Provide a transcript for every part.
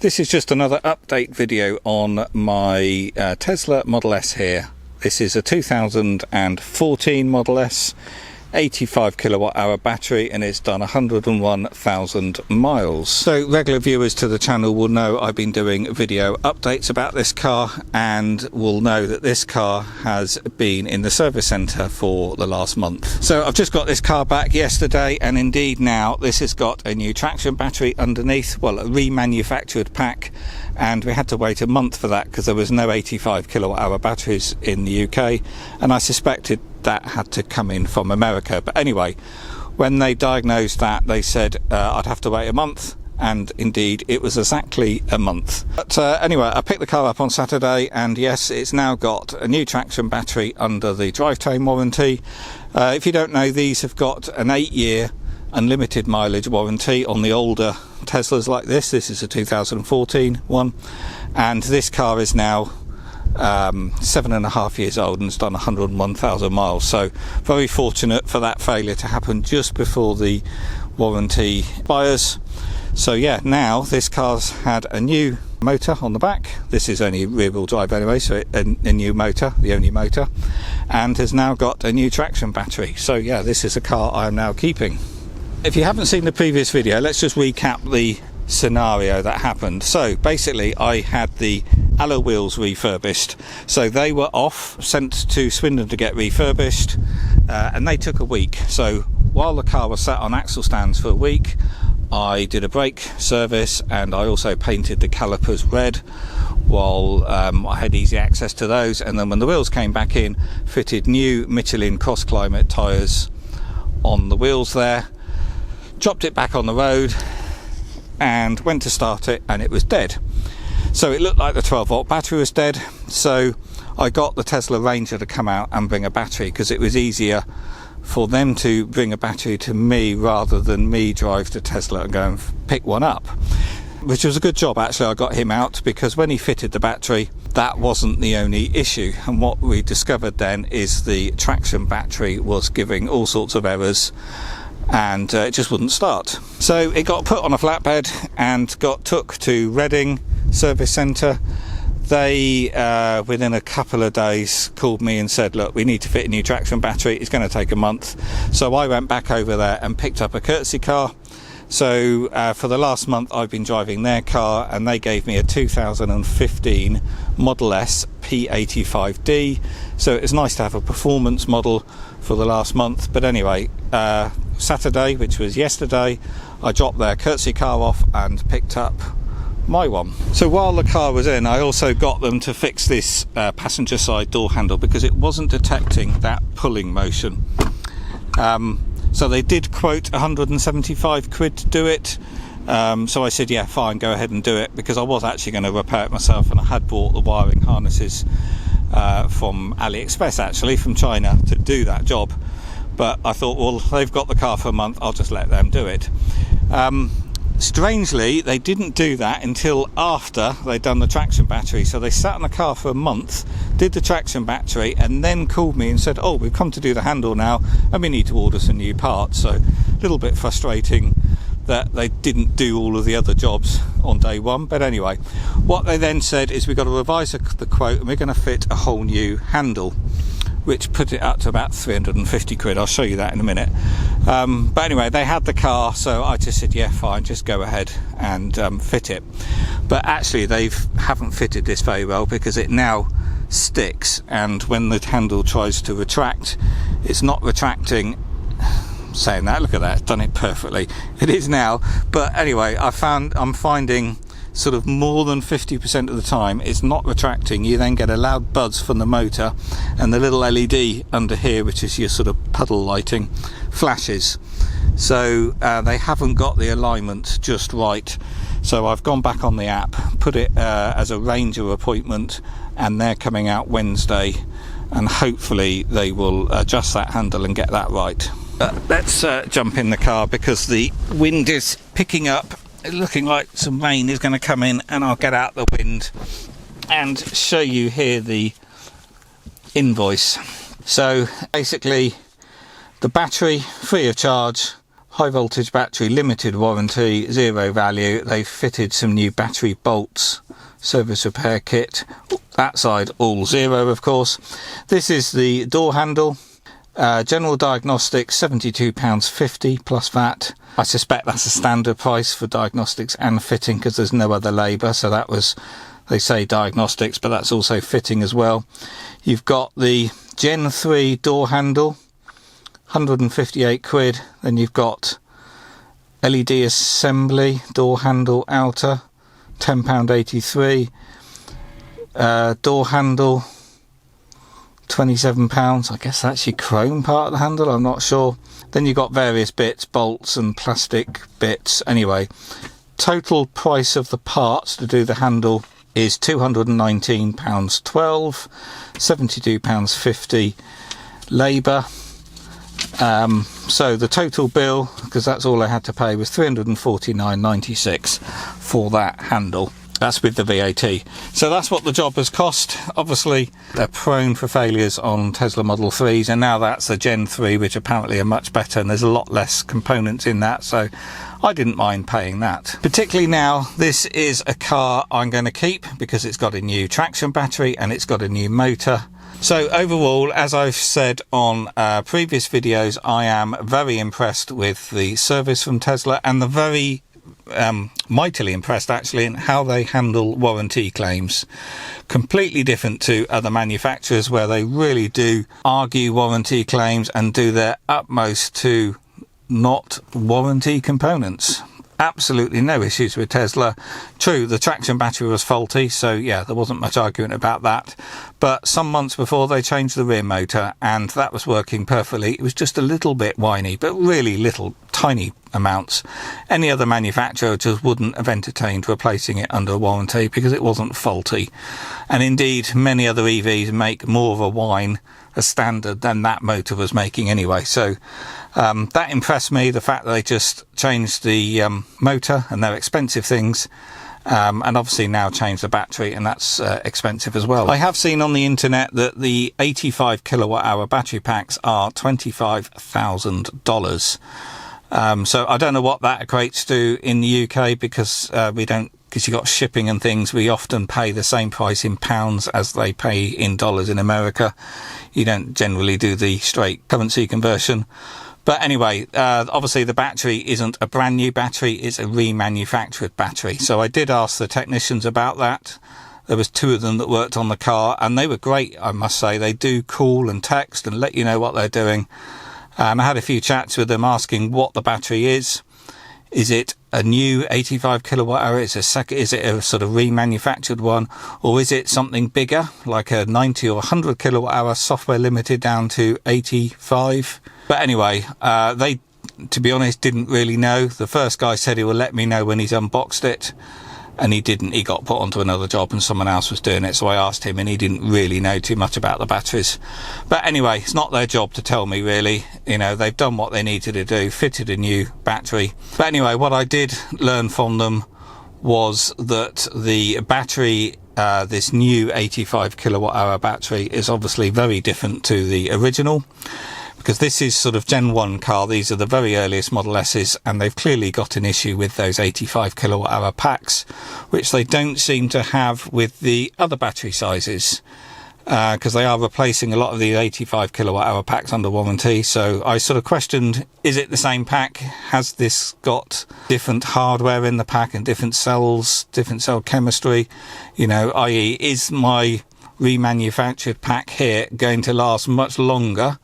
This is just another update video on my Tesla Model S here. This is a 2014 Model S, 85 kilowatt hour battery, and it's done 101,000 miles. So regular viewers to the channel will know I've been doing video updates about this car, and will know that this car has been in the service centre for the last month. So I've just got this car back yesterday, and indeed now this has got a new traction battery underneath, well, a remanufactured pack, and we had to wait a month for that because there was no 85 kilowatt hour batteries in the UK, and I suspected that had to come in from America. But anyway, when they diagnosed that, they said I'd have to wait a month, and indeed it was exactly a month. But anyway, I picked the car up on Saturday, and yes, it's now got a new traction battery under the drivetrain warranty. If you don't know, these have got an 8-year unlimited mileage warranty on the older Teslas like this. This is a 2014 one, and this car is now 7.5 years old and it's done 101,000 miles. So very fortunate for that failure to happen just before the warranty expires. So yeah, now this car's had a new motor on the back. This is only rear-wheel drive anyway, so a new motor, the only motor, and has now got a new traction battery. So yeah, this is a car I am now keeping. If you haven't seen the previous video, let's just recap the scenario that happened. So basically, I had the alloy wheels refurbished, so they were off, sent to Swindon to get refurbished, and they took a week. So while the car was sat on axle stands for a week, I did a brake service, and I also painted the calipers red while I had easy access to those. And then when the wheels came back in, fitted new Michelin cross climate tyres on the wheels there, dropped it back on the road and went to start it, and it was dead. So it looked like the 12-volt battery was dead. So I got the Tesla Ranger to come out and bring a battery, because it was easier for them to bring a battery to me rather than me drive to Tesla and go and pick one up, which was a good job actually. I got him out, because when he fitted the battery, that wasn't the only issue. And what we discovered then is the traction battery was giving all sorts of errors, and it just wouldn't start. So it got put on a flatbed and got took to Reading service centre. They within a couple of days called me and said, look, we need to fit a new traction battery, it's going to take a month. So I went back over there and picked up a courtesy car. So for the last month I've been driving their car, and they gave me a 2015 Model S P85D. So it's nice to have a performance model for the last month. But anyway, Saturday, which was yesterday, I dropped their courtesy car off and picked up my one. So while the car was in, I also got them to fix this passenger side door handle, because it wasn't detecting that pulling motion. So they did quote 175 quid to do it. So I said, yeah, fine, go ahead and do it, because I was actually going to repair it myself, and I had bought the wiring harnesses from AliExpress, actually from China, to do that job. But I thought, well, they've got the car for a month, I'll just let them do it. Strangely, they didn't do that until after they'd done the traction battery. So they sat in the car for a month, did the traction battery, and then called me and said, oh, we've come to do the handle now, and we need to order some new parts. So a little bit frustrating that they didn't do all of the other jobs on day one. But anyway, what they then said is, we've got to revise the quote, and we're going to fit a whole new handle, which put it up to about 350 quid. I'll show you that in a minute. But anyway, they had the car, so I just said, yeah, fine, just go ahead and fit it. But actually, they haven't fitted this very well, because it now sticks, and when the handle tries to retract, it's not retracting. Saying that, look at that, it's done it perfectly. It is now. But anyway, I'm finding sort of more than 50% of the time it's not retracting. You then get a loud buzz from the motor, and the little LED under here, which is your sort of puddle lighting, flashes. So they haven't got the alignment just right. So I've gone back on the app, put it as a Ranger appointment, and they're coming out Wednesday, and hopefully they will adjust that handle and get that right. Let's jump in the car, because the wind is picking up. It's looking like some rain is going to come in, and I'll get out the wind and show you here the invoice. So basically, the battery free of charge, high voltage battery, limited warranty, zero value. They've fitted some new battery bolts, service repair kit. That side all zero, of course. This is the door handle. General diagnostics, £72.50 plus VAT. I suspect that's a standard price for diagnostics and fitting because there's no other labour. So that was, they say diagnostics, but that's also fitting as well. You've got the Gen 3 door handle, 158 quid. Then you've got LED assembly, door handle outer, £10.83. Door handle, £27. I guess that's your chrome part of the handle, I'm not sure. Then you've got various bits, bolts and plastic bits. Anyway, total price of the parts to do the handle is £219.12, £72.50 labour. So the total bill, because that's all I had to pay, was £349.96 for that handle. That's with the VAT. So that's what the job has cost. Obviously, they're prone for failures on Tesla Model 3s, and now that's the Gen 3, which apparently are much better, and there's a lot less components in that, so I didn't mind paying that. Particularly now, this is a car I'm going to keep because it's got a new traction battery and it's got a new motor. So overall, as I've said on previous videos, I am very impressed with the service from Tesla, and the very mightily impressed actually in how they handle warranty claims. Completely different to other manufacturers where they really do argue warranty claims and do their utmost to not warranty components. Absolutely no issues with Tesla. True, the traction battery was faulty, so yeah, there wasn't much argument about that. But some months before, they changed the rear motor, and that was working perfectly. It was just a little bit whiny, but really little, tiny amounts. Any other manufacturer just wouldn't have entertained replacing it under warranty because it wasn't faulty. And indeed, many other EVs make more of a whine as standard than that motor was making anyway. So that impressed me, the fact that they just changed the motor, and they're expensive things, and obviously now changed the battery, and that's expensive as well. I have seen on the internet that the 85 kilowatt hour battery packs are $25,000. So I don't know what that equates to in the UK, because we don't, because you got shipping and things, we often pay the same price in pounds as they pay in dollars in America. You don't generally do the straight currency conversion. But anyway, obviously the battery isn't a brand new battery, it's a remanufactured battery. So I did ask the technicians about that. There was two of them that worked on the car, and they were great, I must say. They do call and text and let you know what they're doing. I had a few chats with them asking what the battery is. Is it a new 85 kilowatt hour? Is it a sort of remanufactured one? Or is it something bigger, like a 90 or 100 kilowatt hour, software limited down to 85? But anyway, they, to be honest, didn't really know. The first guy said he will let me know when he's unboxed it, and he didn't. He got put onto another job and someone else was doing it, so I asked him and he didn't really know too much about the batteries. But anyway, it's not their job to tell me, really. You know, they've done what they needed to do, fitted a new battery. But anyway, what I did learn from them was that the battery, this new 85 kilowatt hour battery, is obviously very different to the original, because this is sort of Gen 1 car. These are the very earliest Model S's, and they've clearly got an issue with those 85 kilowatt hour packs, which they don't seem to have with the other battery sizes, because they are replacing a lot of the 85 kilowatt hour packs under warranty. So I sort of questioned, is it the same pack? Has this got different hardware in the pack and different cells, different cell chemistry? You know, i.e., is my remanufactured pack here going to last much longer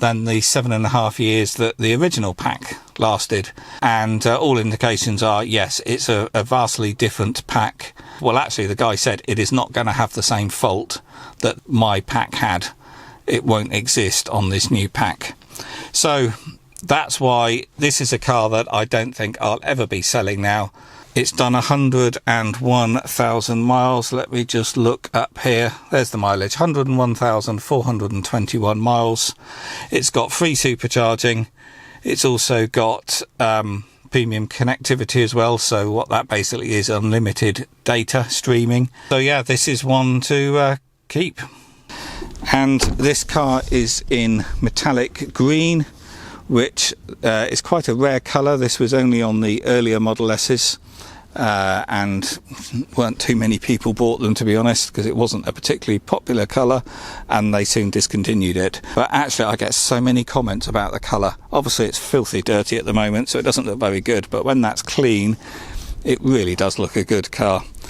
than the 7.5 years that the original pack lasted? And all indications are yes, it's a vastly different pack. Well, actually, the guy said it is not going to have the same fault that my pack had. It won't exist on this new pack. So that's why this is a car that I don't think I'll ever be selling now. It's done 101,000 miles. Let me just look up here. There's the mileage, 101,421 miles. It's got free supercharging. It's also got premium connectivity as well. So what that basically is, unlimited data streaming. So yeah, this is one to keep. And this car is in metallic green which is quite a rare colour. This was only on the earlier Model S's, and weren't too many people bought them, to be honest, because it wasn't a particularly popular colour and they soon discontinued it. But actually I get so many comments about the colour. Obviously it's filthy dirty at the moment, so it doesn't look very good, but when that's clean it really does look a good car.